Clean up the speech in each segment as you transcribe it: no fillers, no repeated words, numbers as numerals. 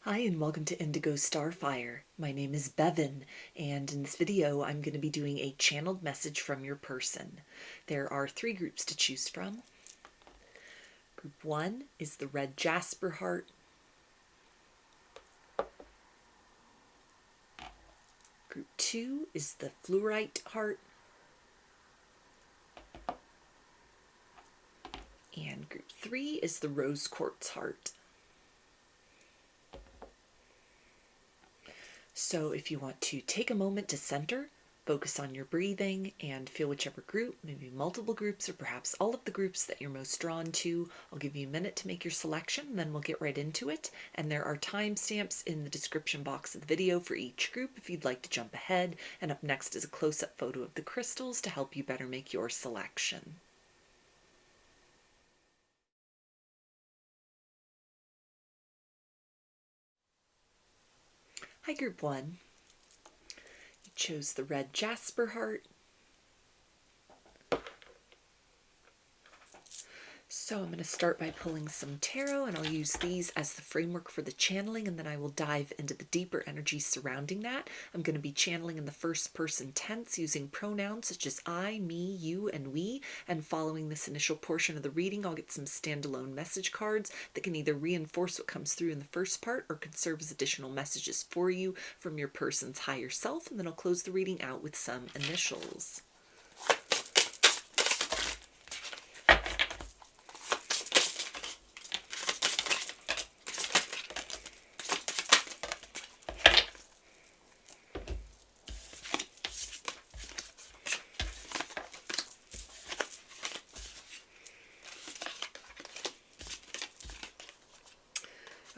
Hi and welcome to Indigo Starfire. My name is Bevin, and in this video I'm going to be doing a channeled message from your person. There are 3 groups to choose from. Group 1 is the red jasper heart. Group 2 is the fluorite heart. And group 3 is the rose quartz heart. So if you want to take a moment to center, focus on your breathing, and feel whichever group, maybe multiple groups or perhaps all of the groups that you're most drawn to, I'll give you a minute to make your selection, and then we'll get right into it. And there are timestamps in the description box of the video for each group if you'd like to jump ahead. And up next is a close-up photo of the crystals to help you better make your selection. Hi, Group 1. You chose the red jasper heart. So I'm going to start by pulling some tarot, and I'll use these as the framework for the channeling, and then I will dive into the deeper energies surrounding that. I'm going to be channeling in the first person tense using pronouns such as I, me, you, and we, and following this initial portion of the reading, I'll get some standalone message cards that can either reinforce what comes through in the first part or can serve as additional messages for you from your person's higher self, and then I'll close the reading out with some initials.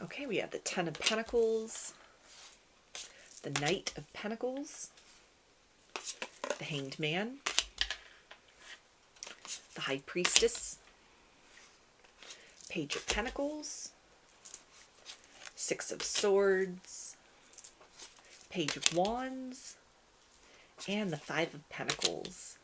Okay, we have the Ten of Pentacles, the Knight of Pentacles, the Hanged Man, the High Priestess, Page of Pentacles, Six of Swords, Page of Wands, and the Five of Pentacles.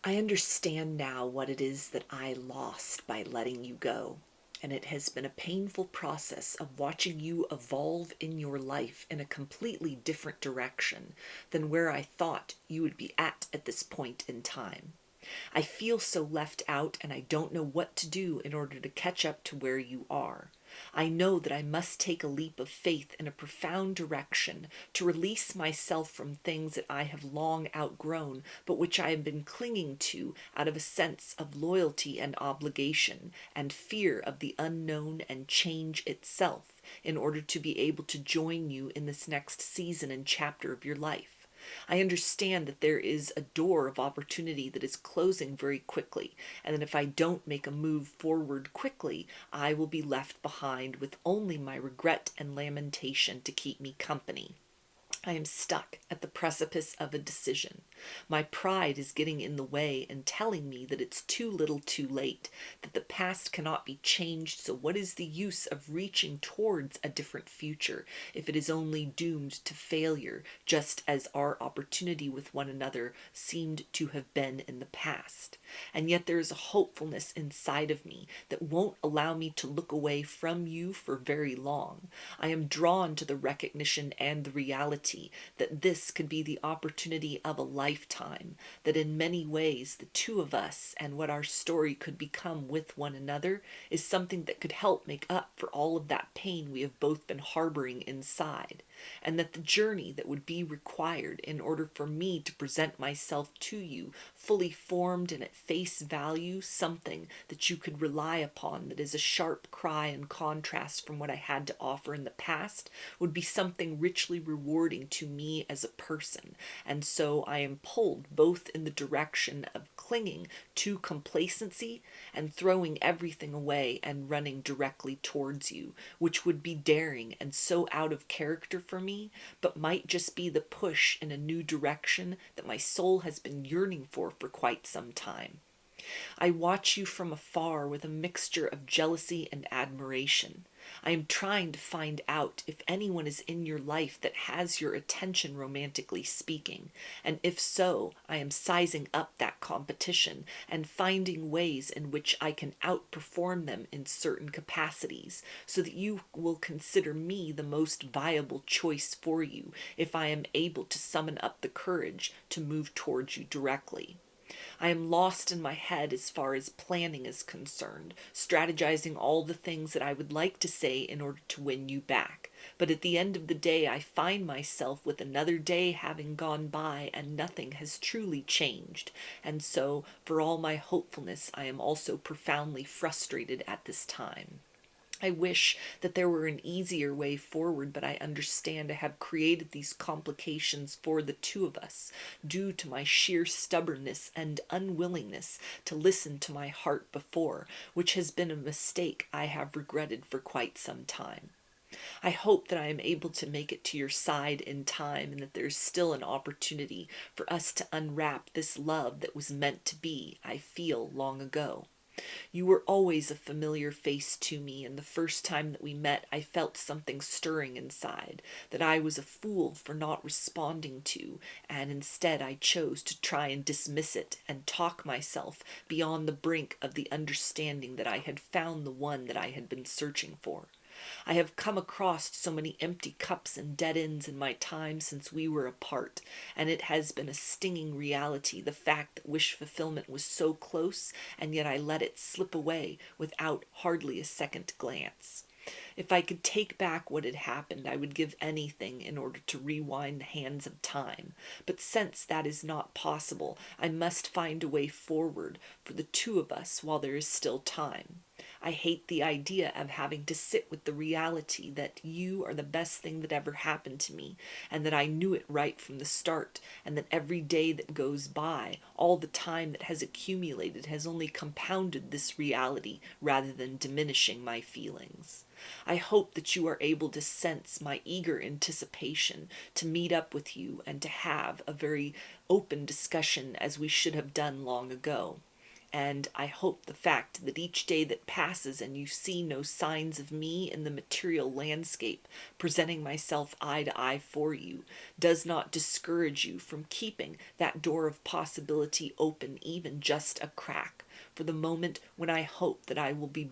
I understand now what it is that I lost by letting you go, and it has been a painful process of watching you evolve in your life in a completely different direction than where I thought you would be at this point in time. I feel so left out, and I don't know what to do in order to catch up to where you are. I know that I must take a leap of faith in a profound direction to release myself from things that I have long outgrown, but which I have been clinging to out of a sense of loyalty and obligation and fear of the unknown and change itself, in order to be able to join you in this next season and chapter of your life. I understand that there is a door of opportunity that is closing very quickly, and that if I don't make a move forward quickly, I will be left behind with only my regret and lamentation to keep me company. I am stuck at the precipice of a decision. My pride is getting in the way and telling me that it's too little too late, that the past cannot be changed, so what is the use of reaching towards a different future if it is only doomed to failure, just as our opportunity with one another seemed to have been in the past. And yet there is a hopefulness inside of me that won't allow me to look away from you for very long. I am drawn to the recognition and the reality that this could be the opportunity of a lifetime, that in many ways the two of us and what our story could become with one another is something that could help make up for all of that pain we have both been harboring inside, and that the journey that would be required in order for me to present myself to you fully formed and at face value, something that you could rely upon that is a sharp cry and contrast from what I had to offer in the past, would be something richly rewarding to me as a person. And so I am pulled both in the direction of clinging to complacency and throwing everything away and running directly towards you, which would be daring and so out of character for me, but might just be the push in a new direction that my soul has been yearning for quite some time. I watch you from afar with a mixture of jealousy and admiration. I am trying to find out if anyone is in your life that has your attention romantically speaking, and if so, I am sizing up that competition and finding ways in which I can outperform them in certain capacities, so that you will consider me the most viable choice for you if I am able to summon up the courage to move towards you directly. I am lost in my head as far as planning is concerned, strategizing all the things that I would like to say in order to win you back. But at the end of the day, I find myself with another day having gone by and nothing has truly changed. And so, for all my hopefulness, I am also profoundly frustrated at this time. I wish that there were an easier way forward, but I understand I have created these complications for the two of us due to my sheer stubbornness and unwillingness to listen to my heart before, which has been a mistake I have regretted for quite some time. I hope that I am able to make it to your side in time and that there's still an opportunity for us to unwrap this love that was meant to be, I feel, long ago. You were always a familiar face to me, and the first time that we met I felt something stirring inside that I was a fool for not responding to, and instead I chose to try and dismiss it and talk myself beyond the brink of the understanding that I had found the one that I had been searching for. I have come across so many empty cups and dead ends in my time since we were apart, and it has been a stinging reality, the fact that wish fulfillment was so close, and yet I let it slip away without hardly a second glance. If I could take back what had happened, I would give anything in order to rewind the hands of time. But since that is not possible, I must find a way forward for the two of us while there is still time. I hate the idea of having to sit with the reality that you are the best thing that ever happened to me, and that I knew it right from the start, and that every day that goes by, all the time that has accumulated, has only compounded this reality rather than diminishing my feelings. I hope that you are able to sense my eager anticipation to meet up with you and to have a very open discussion as we should have done long ago. And I hope the fact that each day that passes and you see no signs of me in the material landscape presenting myself eye to eye for you does not discourage you from keeping that door of possibility open, even just a crack, for the moment when I hope that I will be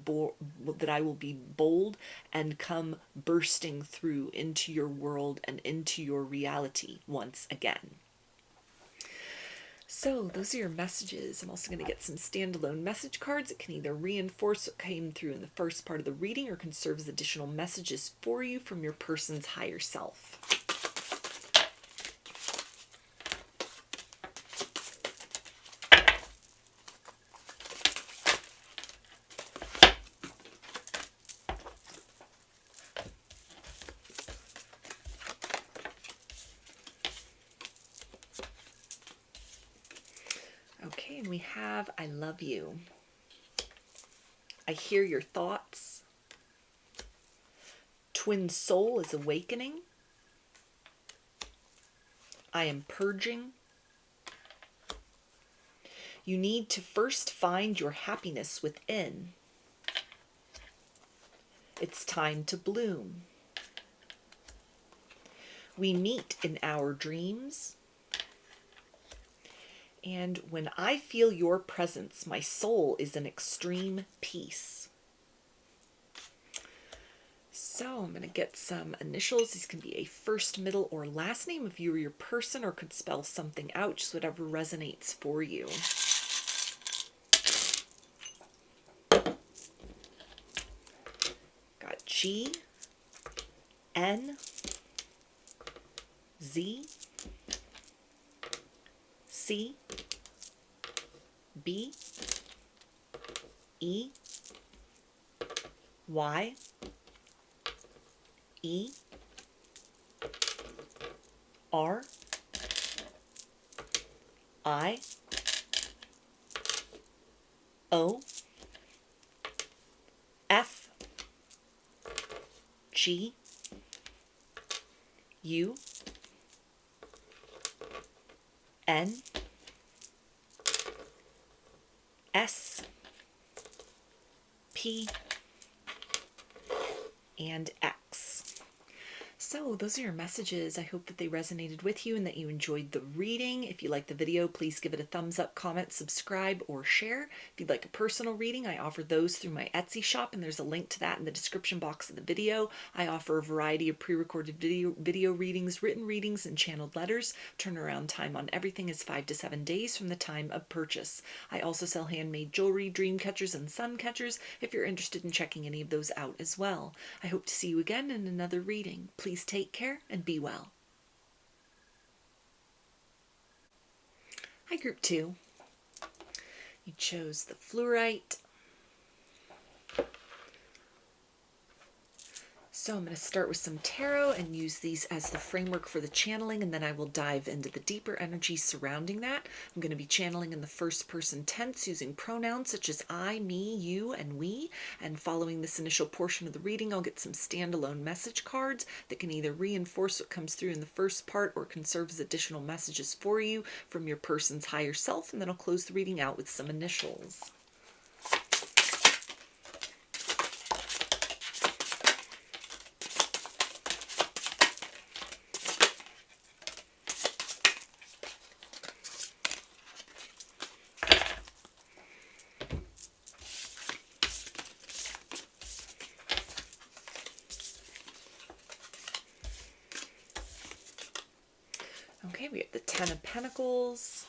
bold and come bursting through into your world and into your reality once again. So those are your messages. I'm also going to get some standalone message cards that can either reinforce what came through in the first part of the reading or can serve as additional messages for you from your person's higher self. Okay, and we have I love you. I hear your thoughts. Twin soul is awakening. I am purging. You need to first find your happiness within. It's time to bloom. We meet in our dreams. And when I feel your presence, my soul is in extreme peace. So I'm going to get some initials. These can be a first, middle, or last name if you or your person, or could spell something out, just whatever resonates for you. Got G, N, Z, C, B, E, Y, E, R, I, O, F, G, U, N, S, P, and X. So those are your messages. I hope that they resonated with you and that you enjoyed the reading. If you like the video, please give it a thumbs up, comment, subscribe, or share. If you'd like a personal reading, I offer those through my Etsy shop, and there's a link to that in the description box of the video. I offer a variety of pre-recorded video readings, written readings, and channeled letters. Turnaround time on everything is 5 to 7 days from the time of purchase. I also sell handmade jewelry, dream catchers, and sun catchers if you're interested in checking any of those out as well. I hope to see you again in another reading. Please take care and be well. Hi, Group 2. You chose the fluorite. So I'm going to start with some tarot and use these as the framework for the channeling, and then I will dive into the deeper energy surrounding that. I'm going to be channeling in the first person tense using pronouns such as I, me, you, and we. And following this initial portion of the reading, I'll get some standalone message cards that can either reinforce what comes through in the first part or can serve as additional messages for you from your person's higher self. And then I'll close the reading out with some initials. Okay, we have the Ten of Pentacles,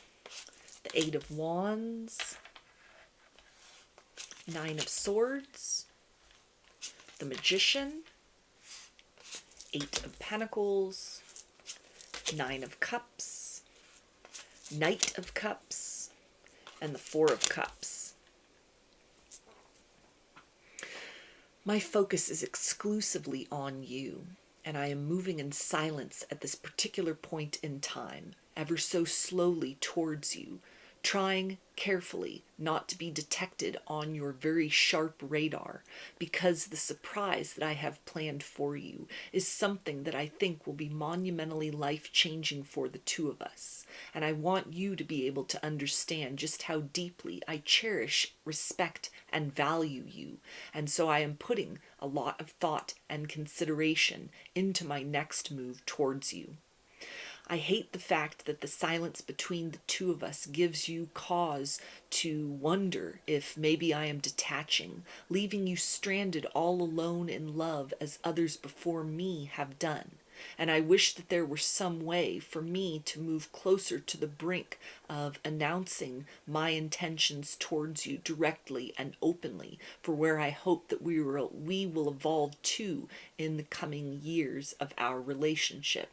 the Eight of Wands, Nine of Swords, the Magician, Eight of Pentacles, Nine of Cups, Knight of Cups, and the Four of Cups. My focus is exclusively on you, and I am moving in silence at this particular point in time, ever so slowly towards you, trying carefully not to be detected on your very sharp radar, because the surprise that I have planned for you is something that I think will be monumentally life-changing for the two of us. And I want you to be able to understand just how deeply I cherish, respect, and value you. And so I am putting a lot of thought and consideration into my next move towards you. I hate the fact that the silence between the two of us gives you cause to wonder if maybe I am detaching, leaving you stranded all alone in love as others before me have done. And I wish that there were some way for me to move closer to the brink of announcing my intentions towards you directly and openly, for where I hope that we will evolve to in the coming years of our relationship.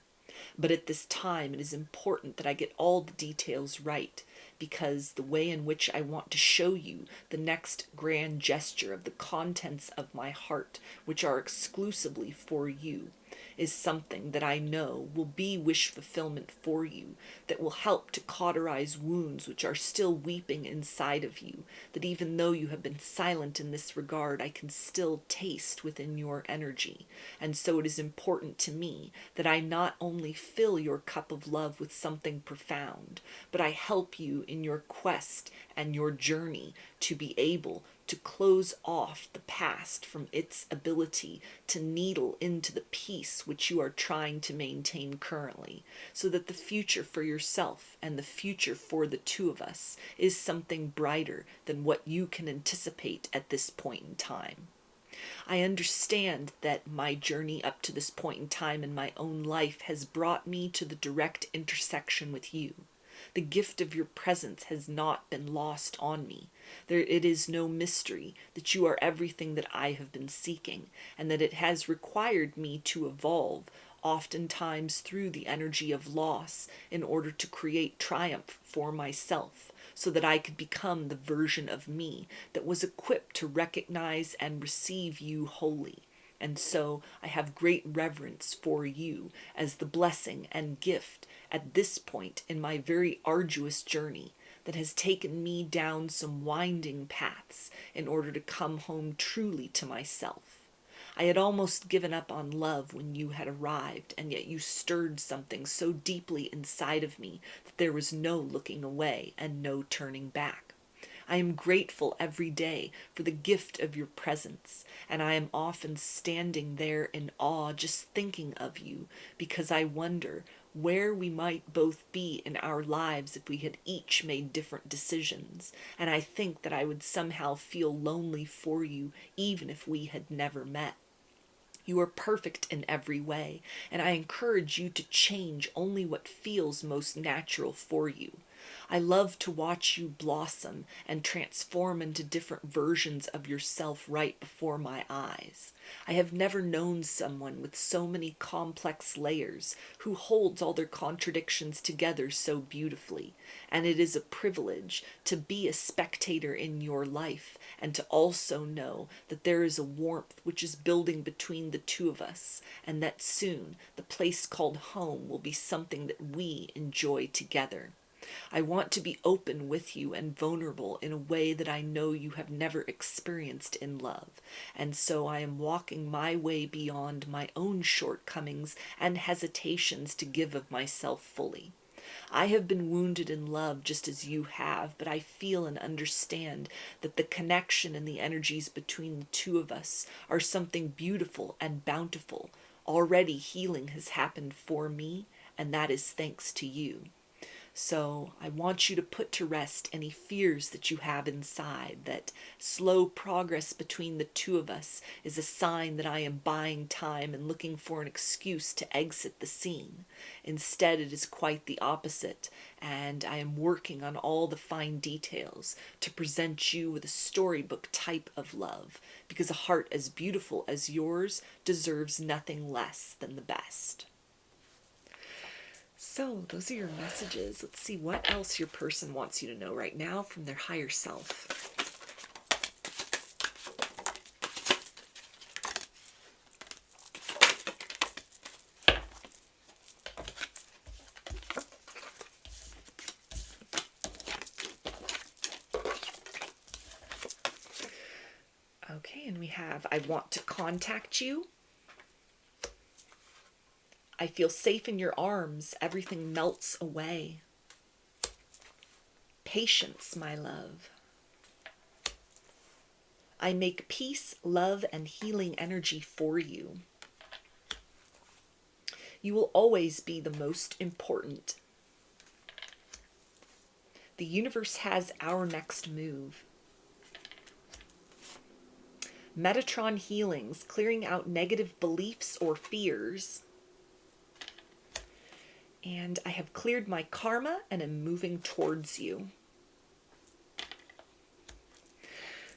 But at this time, it is important that I get all the details right, because the way in which I want to show you the next grand gesture of the contents of my heart, which are exclusively for you, is something that I know will be wish fulfillment for you, that will help to cauterize wounds which are still weeping inside of you, that even though you have been silent in this regard, I can still taste within your energy. And so it is important to me that I not only fill your cup of love with something profound, but I help you in your quest and your journey to be able to close off the past from its ability to needle into the peace which you are trying to maintain currently, so that the future for yourself and the future for the two of us is something brighter than what you can anticipate at this point in time. I understand that my journey up to this point in time in my own life has brought me to the direct intersection with you. The gift of your presence has not been lost on me. It is no mystery that you are everything that I have been seeking, and that it has required me to evolve, oftentimes through the energy of loss, in order to create triumph for myself, so that I could become the version of me that was equipped to recognize and receive you wholly. And so I have great reverence for you as the blessing and gift at this point in my very arduous journey that has taken me down some winding paths in order to come home truly to myself. I had almost given up on love when you had arrived, and yet you stirred something so deeply inside of me that there was no looking away and no turning back. I am grateful every day for the gift of your presence, and I am often standing there in awe just thinking of you, because I wonder where we might both be in our lives if we had each made different decisions, and I think that I would somehow feel lonely for you even if we had never met. You are perfect in every way, and I encourage you to change only what feels most natural for you. I love to watch you blossom and transform into different versions of yourself right before my eyes. I have never known someone with so many complex layers who holds all their contradictions together so beautifully, and it is a privilege to be a spectator in your life and to also know that there is a warmth which is building between the two of us, and that soon the place called home will be something that we enjoy together. I want to be open with you and vulnerable in a way that I know you have never experienced in love, and so I am walking my way beyond my own shortcomings and hesitations to give of myself fully. I have been wounded in love just as you have, but I feel and understand that the connection and the energies between the two of us are something beautiful and bountiful. Already healing has happened for me, and that is thanks to you. So I want you to put to rest any fears that you have inside, that slow progress between the two of us is a sign that I am buying time and looking for an excuse to exit the scene. Instead, it is quite the opposite, and I am working on all the fine details to present you with a storybook type of love, because a heart as beautiful as yours deserves nothing less than the best. So those are your messages. Let's see what else your person wants you to know right now from their higher self. Okay, and we have, I want to contact you. I feel safe in your arms. Everything melts away. Patience, my love. I make peace, love, and healing energy for you. You will always be the most important. The universe has our next move. Metatron healings, clearing out negative beliefs or fears. And I have cleared my karma and am moving towards you.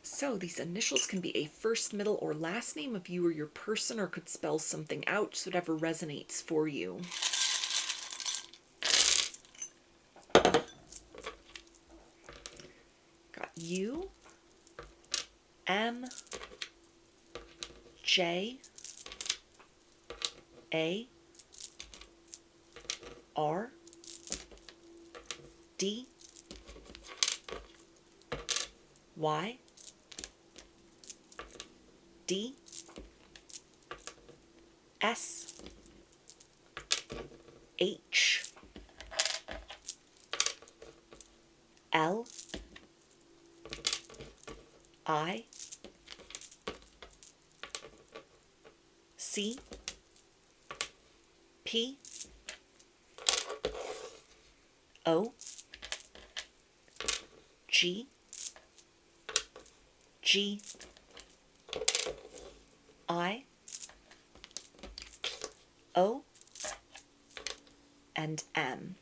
So these initials can be a first, middle, or last name of you or your person, or could spell something out, just whatever resonates for you. Got U, M, J, A, R, D, Y, D, S, H, L, I, C, P, O, G, G, I, O, and M.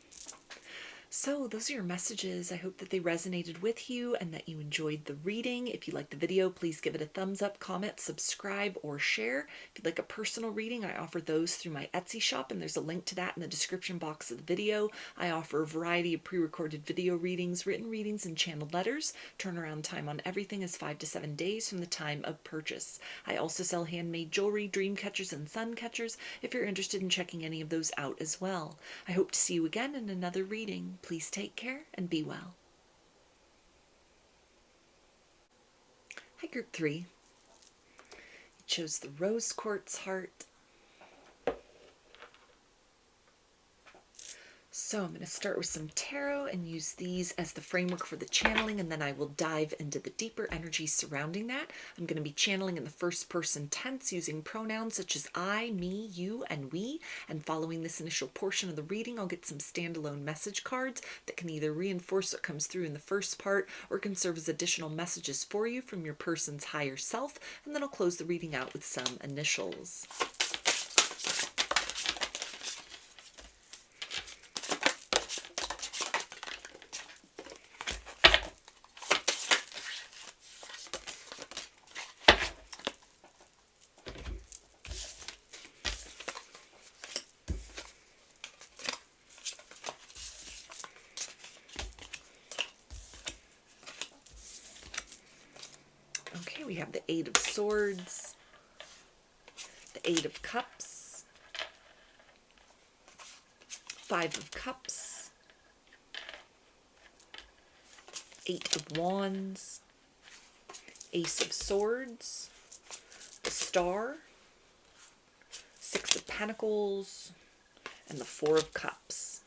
So those are your messages. I hope that they resonated with you and that you enjoyed the reading. If you liked the video, please give it a thumbs up, comment, subscribe, or share. If you'd like a personal reading, I offer those through my Etsy shop, and there's a link to that in the description box of the video. I offer a variety of pre-recorded video readings, written readings, and channeled letters. Turnaround time on everything is 5 to 7 days from the time of purchase. I also sell handmade jewelry, dream catchers, and sun catchers if you're interested in checking any of those out as well. I hope to see you again in another reading. Please take care and be well. Hi, Group 3. You chose the Rose Quartz Heart. So I'm going to start with some tarot and use these as the framework for the channeling, and then I will dive into the deeper energy surrounding that. I'm going to be channeling in the first person tense using pronouns such as I, me, you, and we. And following this initial portion of the reading, I'll get some standalone message cards that can either reinforce what comes through in the first part or can serve as additional messages for you from your person's higher self. And then I'll close the reading out with some initials. Okay, we have the Eight of Swords, the Eight of Cups, Five of Cups, Eight of Wands, Ace of Swords, the Star, Six of Pentacles, and the Four of Cups.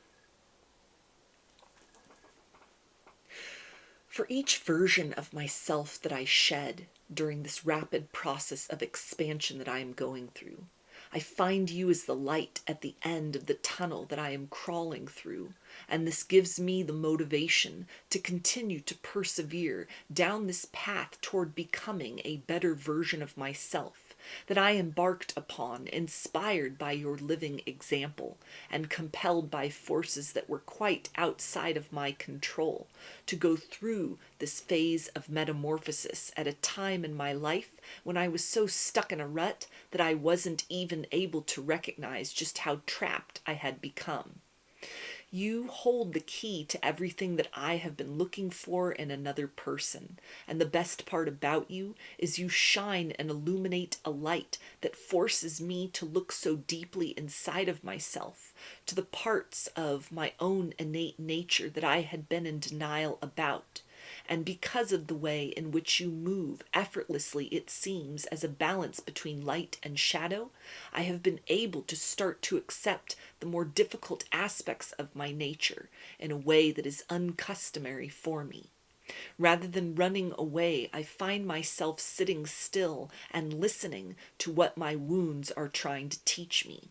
For each version of myself that I shed during this rapid process of expansion that I am going through, I find you as the light at the end of the tunnel that I am crawling through, and this gives me the motivation to continue to persevere down this path toward becoming a better version of myself that I embarked upon, inspired by your living example and compelled by forces that were quite outside of my control to go through this phase of metamorphosis at a time in my life when I was so stuck in a rut that I wasn't even able to recognize just how trapped I had become. You hold the key to everything that I have been looking for in another person. And the best part about you is you shine and illuminate a light that forces me to look so deeply inside of myself, to the parts of my own innate nature that I had been in denial about. And because of the way in which you move effortlessly, it seems, as a balance between light and shadow, I have been able to start to accept the more difficult aspects of my nature in a way that is uncustomary for me. Rather than running away, I find myself sitting still and listening to what my wounds are trying to teach me.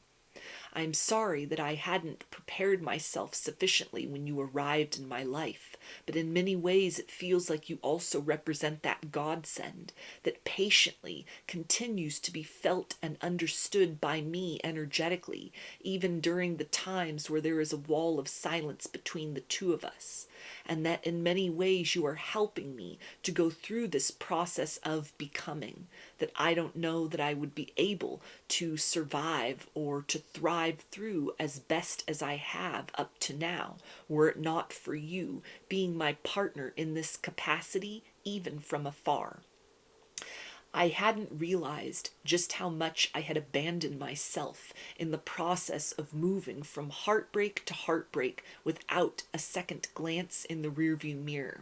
I'm sorry that I hadn't prepared myself sufficiently when you arrived in my life, but in many ways it feels like you also represent that godsend that patiently continues to be felt and understood by me energetically, even during the times where there is a wall of silence between the two of us, and that in many ways you are helping me to go through this process of becoming that I don't know that I would be able to survive or to thrive through as best as I have up to now, were it not for you being my partner in this capacity, even from afar. I hadn't realized just how much I had abandoned myself in the process of moving from heartbreak to heartbreak without a second glance in the rearview mirror.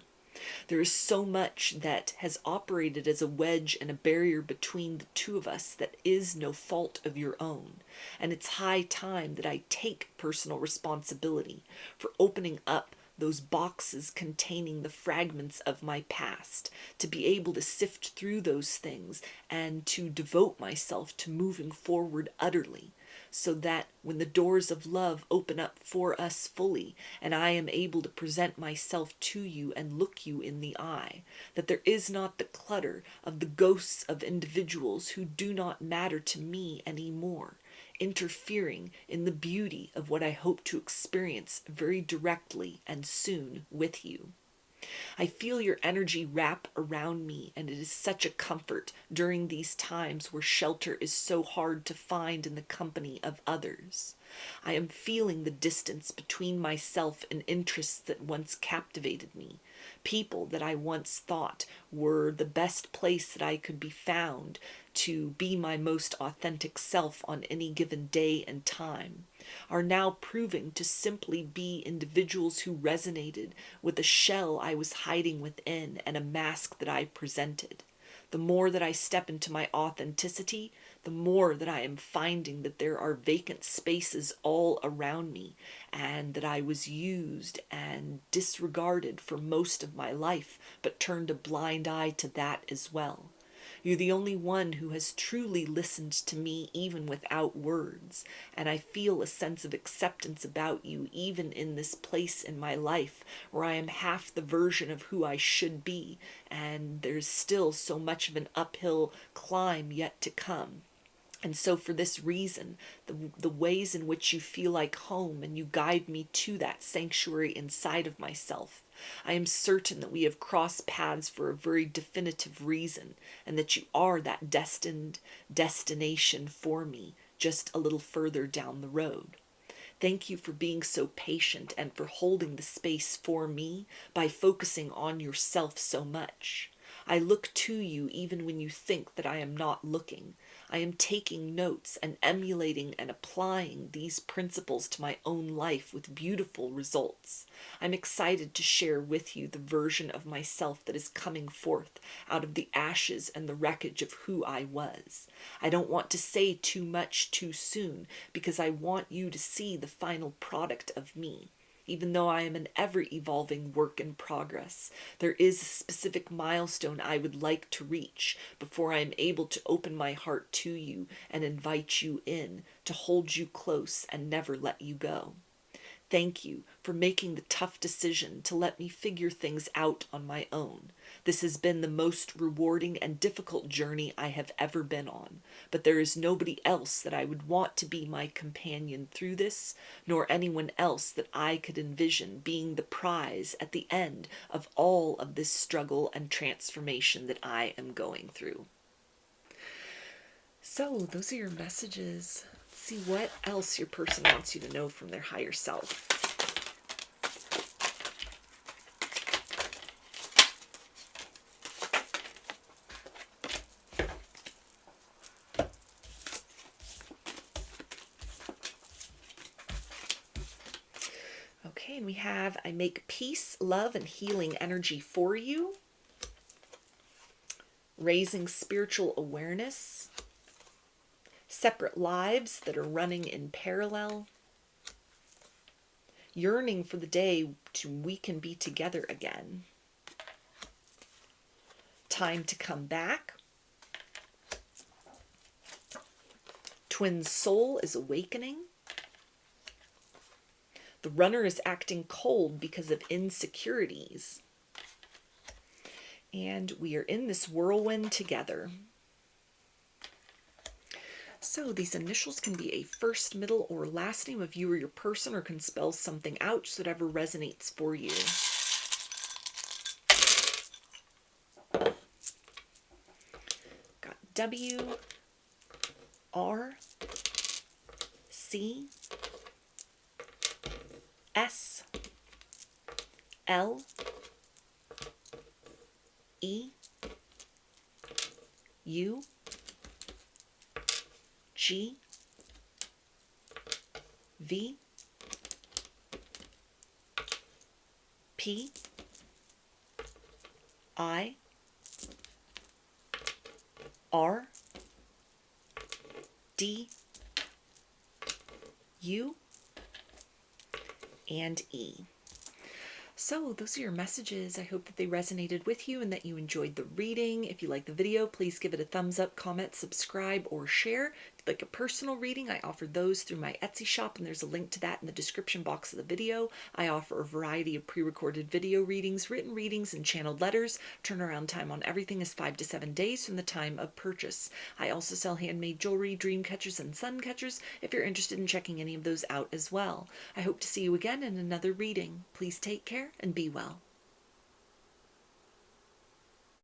There is so much that has operated as a wedge and a barrier between the two of us that is no fault of your own. And it's high time that I take personal responsibility for opening up those boxes containing the fragments of my past, to be able to sift through those things and to devote myself to moving forward utterly, so that when the doors of love open up for us fully and I am able to present myself to you and look you in the eye, that there is not the clutter of the ghosts of individuals who do not matter to me anymore, interfering in the beauty of what I hope to experience very directly and soon with you. I feel your energy wrap around me, and it is such a comfort during these times where shelter is so hard to find in the company of others. I am feeling the distance between myself and interests that once captivated me, people that I once thought were the best place that I could be found to be my most authentic self on any given day and time, are now proving to simply be individuals who resonated with the shell I was hiding within and a mask that I presented. The more that I step into my authenticity, the more that I am finding that there are vacant spaces all around me, and that I was used and disregarded for most of my life, but turned a blind eye to that as well. You're the only one who has truly listened to me even without words, and I feel a sense of acceptance about you even in this place in my life where I am half the version of who I should be, and there's still so much of an uphill climb yet to come. And so for this reason, the ways in which you feel like home and you guide me to that sanctuary inside of myself, I am certain that we have crossed paths for a very definitive reason, and that you are that destined destination for me just a little further down the road. Thank you for being so patient and for holding the space for me by focusing on yourself so much. I look to you even when you think that I am not looking. I am taking notes and emulating and applying these principles to my own life with beautiful results. I'm excited to share with you the version of myself that is coming forth out of the ashes and the wreckage of who I was. I don't want to say too much too soon because I want you to see the final product of me. Even though I am an ever-evolving work in progress, there is a specific milestone I would like to reach before I am able to open my heart to you and invite you in, to hold you close and never let you go. Thank you for making the tough decision to let me figure things out on my own. This has been the most rewarding and difficult journey I have ever been on, but there is nobody else that I would want to be my companion through this, nor anyone else that I could envision being the prize at the end of all of this struggle and transformation that I am going through. So those are your messages. Let's see what else your person wants you to know from their higher self. Okay, and we have, I make peace, love, and healing energy for you. Raising spiritual awareness. Separate lives that are running in parallel. Yearning for the day we can be together again. Time to come back. Twin soul is awakening. The runner is acting cold because of insecurities. And we are in this whirlwind together. So these initials can be a first, middle, or last name of you or your person, or can spell something out, just whatever resonates for you. Got W, R, C, S, L, E, U, G, V, P, I, R, D, U, and E. So those are your messages. I hope that they resonated with you and that you enjoyed the reading. If you like the video, please give it a thumbs up, comment, subscribe, or share. If you'd like a personal reading, I offer those through my Etsy shop, and there's a link to that in the description box of the video. I offer a variety of pre-recorded video readings, written readings, and channeled letters. Turnaround time on everything is 5 to 7 days from the time of purchase. I also sell handmade jewelry, dream catchers, and sun catchers if you're interested in checking any of those out as well. I hope to see you again in another reading. Please take care and be well.